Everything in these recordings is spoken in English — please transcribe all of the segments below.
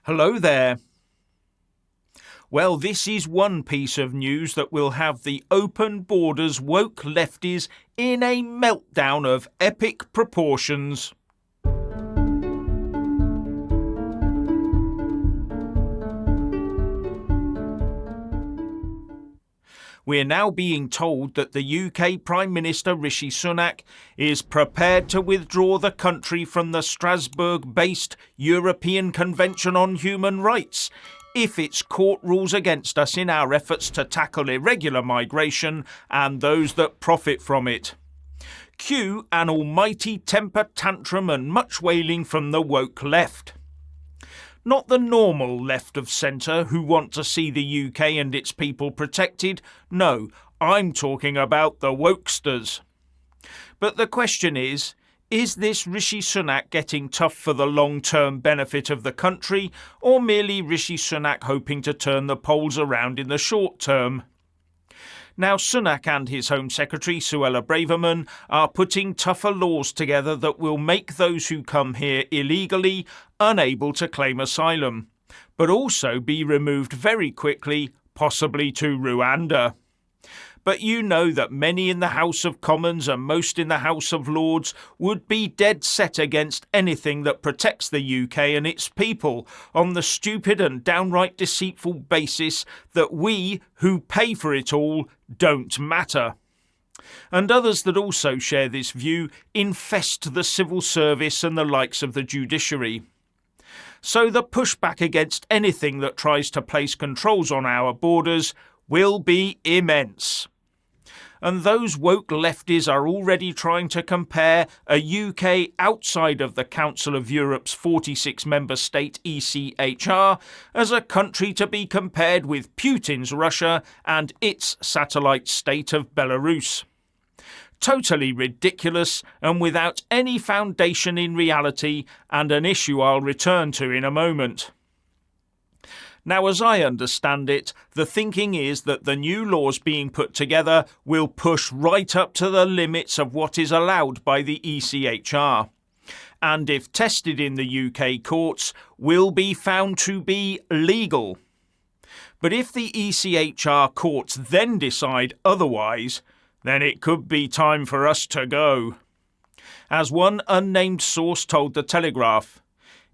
Hello there. Well, this is one piece of news that will have the open borders woke lefties in a meltdown of epic proportions. We're now being told that the UK Prime Minister Rishi Sunak is prepared to withdraw the country from the Strasbourg-based European Convention on Human Rights if its court rules against us in our efforts to tackle irregular migration and those that profit from it. Cue an almighty temper tantrum and much wailing from the woke left. Not the normal left of centre who want to see the UK and its people protected. No, I'm talking about the wokesters. But the question is this Rishi Sunak getting tough for the long-term benefit of the country, or merely Rishi Sunak hoping to turn the polls around in the short term? Now, Sunak and his Home Secretary, Suella Braverman, are putting tougher laws together that will make those who come here illegally unable to claim asylum, but also be removed very quickly, possibly to Rwanda. But you know that many in the House of Commons and most in the House of Lords would be dead set against anything that protects the UK and its people on the stupid and downright deceitful basis that we, who pay for it all, don't matter. And others that also share this view infest the civil service and the likes of the judiciary. So the pushback against anything that tries to place controls on our borders will be immense. And those woke lefties are already trying to compare a UK outside of the Council of Europe's 46-member state ECHR as a country to be compared with Putin's Russia and its satellite state of Belarus. Totally ridiculous and without any foundation in reality, and an issue I'll return to in a moment. Now, as I understand it, the thinking is that the new laws being put together will push right up to the limits of what is allowed by the ECHR, and if tested in the UK courts, will be found to be legal. But if the ECHR courts then decide otherwise, then it could be time for us to go. As one unnamed source told The Telegraph,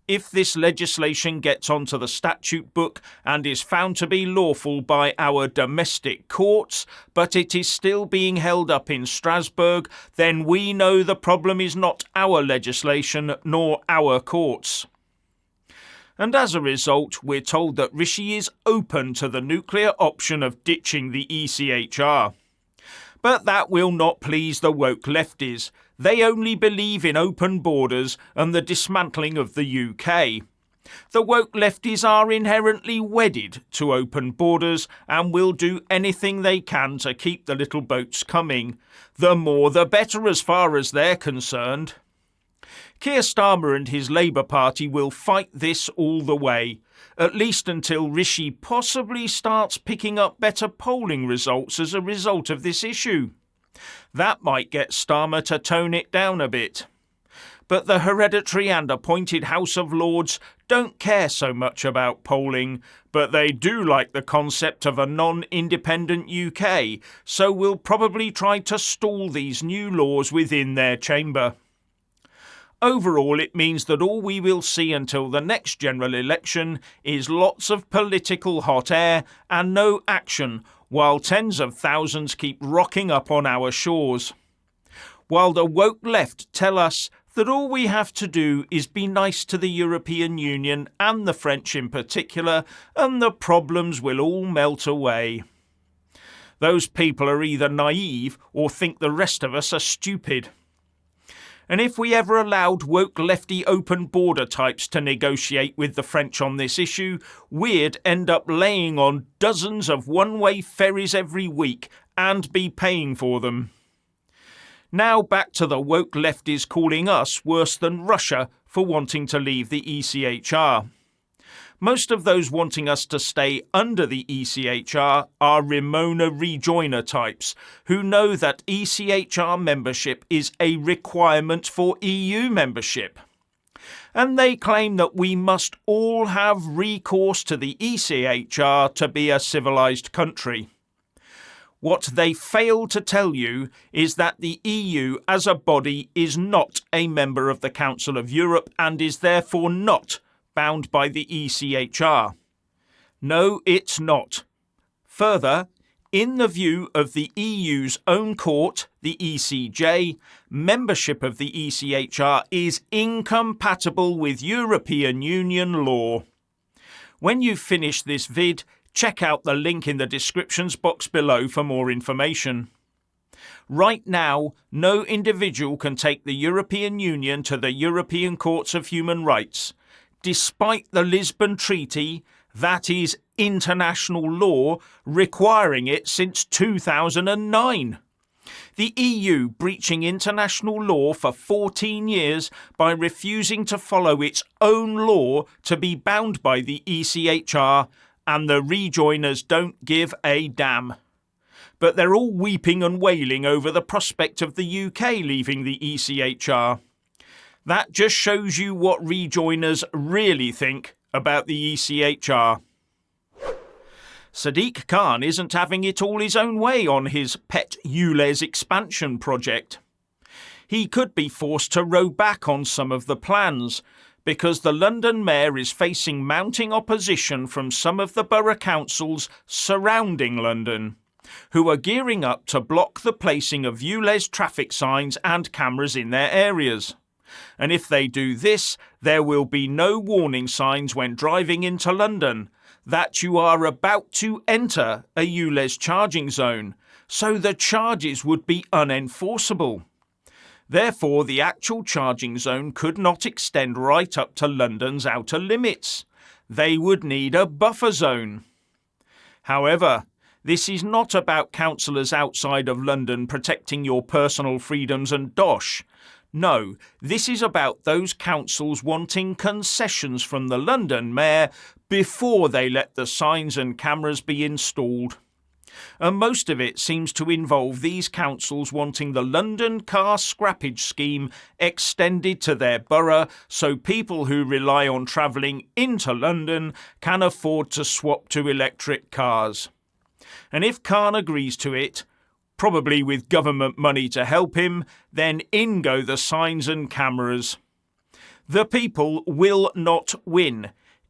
if this legislation gets onto the statute book and is found to be lawful by our domestic courts, but it is still being held up in Strasbourg, then we know the problem is not our legislation nor our courts. And as a result, we're told that Rishi is open to the nuclear option of ditching the ECHR. But that will not please the woke lefties. They only believe in open borders and the dismantling of the UK. The woke lefties are inherently wedded to open borders and will do anything they can to keep the little boats coming. The more the better as far as they're concerned. Keir Starmer and his Labour Party will fight this all the way, at least until Rishi possibly starts picking up better polling results as a result of this issue. That might get Starmer to tone it down a bit. But the hereditary and appointed House of Lords don't care so much about polling, but they do like the concept of a non-independent UK, so will probably try to stall these new laws within their chamber. Overall, it means that all we will see until the next general election is lots of political hot air and no action, while tens of thousands keep rocking up on our shores. While the woke left tell us that all we have to do is be nice to the European Union and the French in particular, and the problems will all melt away. Those people are either naive or think the rest of us are stupid. And if we ever allowed woke lefty open border types to negotiate with the French on this issue, we'd end up laying on dozens of one-way ferries every week and be paying for them. Now back to the woke lefties calling us worse than Russia for wanting to leave the ECHR. Most of those wanting us to stay under the ECHR are Ramona rejoiner types who know that ECHR membership is a requirement for EU membership. and they claim that we must all have recourse to the ECHR to be a civilised country. What they fail to tell you is that the EU as a body is not a member of the Council of Europe and is therefore not bound by the ECHR. No, it's not. Further, in the view of the EU's own court, the ECJ, membership of the ECHR is incompatible with European Union law. When you've finished this vid, check out the link in the descriptions box below for more information. Right now, no individual can take the European Union to the European Courts of Human Rights, despite the Lisbon Treaty, that is international law, requiring it since 2009. The EU breaching international law for 14 years by refusing to follow its own law to be bound by the ECHR, and the rejoiners don't give a damn. But they're all weeping and wailing over the prospect of the UK leaving the ECHR. That just shows you what rejoiners really think about the ECHR. Sadiq Khan isn't having it all his own way on his pet ULEZ expansion project. He could be forced to row back on some of the plans, because the London Mayor is facing mounting opposition from some of the borough councils surrounding London, who are gearing up to block the placing of ULEZ traffic signs and cameras in their areas. And if they do this, there will be no warning signs when driving into London that you are about to enter a ULEZ charging zone, so the charges would be unenforceable. Therefore, the actual charging zone could not extend right up to London's outer limits. They would need a buffer zone. However, this is not about councillors outside of London protecting your personal freedoms and dosh. No, this is about those councils wanting concessions from the London Mayor before they let the signs and cameras be installed. And most of it seems to involve these councils wanting the London car scrappage scheme extended to their borough so people who rely on travelling into London can afford to swap to electric cars. And if Khan agrees to it, probably with government money to help him, then in go the signs and cameras. The people will not win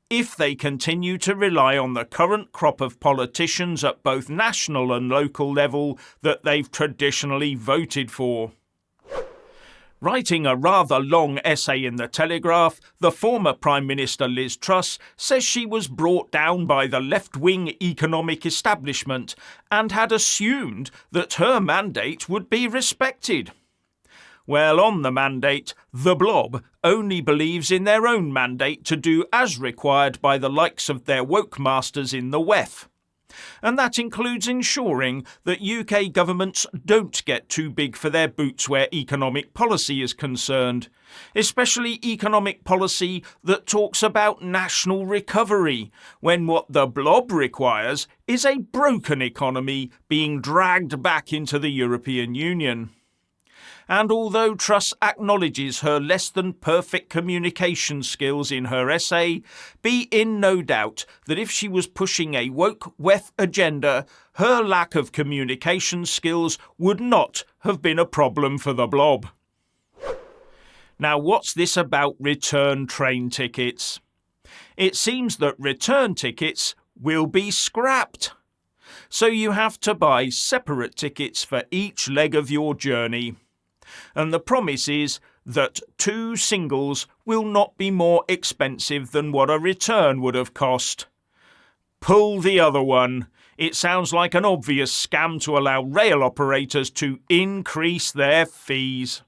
if they continue to rely on the current crop of politicians at both national and local level that they've traditionally voted for. Writing a rather long essay in The Telegraph, the former Prime Minister Liz Truss says she was brought down by the left-wing economic establishment and had assumed that her mandate would be respected. Well, on the mandate, the blob only believes in their own mandate to do as required by the likes of their woke masters in the WEF. And that includes ensuring that UK governments don't get too big for their boots where economic policy is concerned, especially economic policy that talks about national recovery, when what the blob requires is a broken economy being dragged back into the European Union. And although Truss acknowledges her less than perfect communication skills in her essay, be in no doubt that if she was pushing a woke WEF agenda, her lack of communication skills would not have been a problem for the blob. Now, what's this about return train tickets? It seems that return tickets will be scrapped. So you have to buy separate tickets for each leg of your journey. And the promise is that 2 singles will not be more expensive than what a return would have cost. Pull the other one. It sounds like an obvious scam to allow rail operators to increase their fees.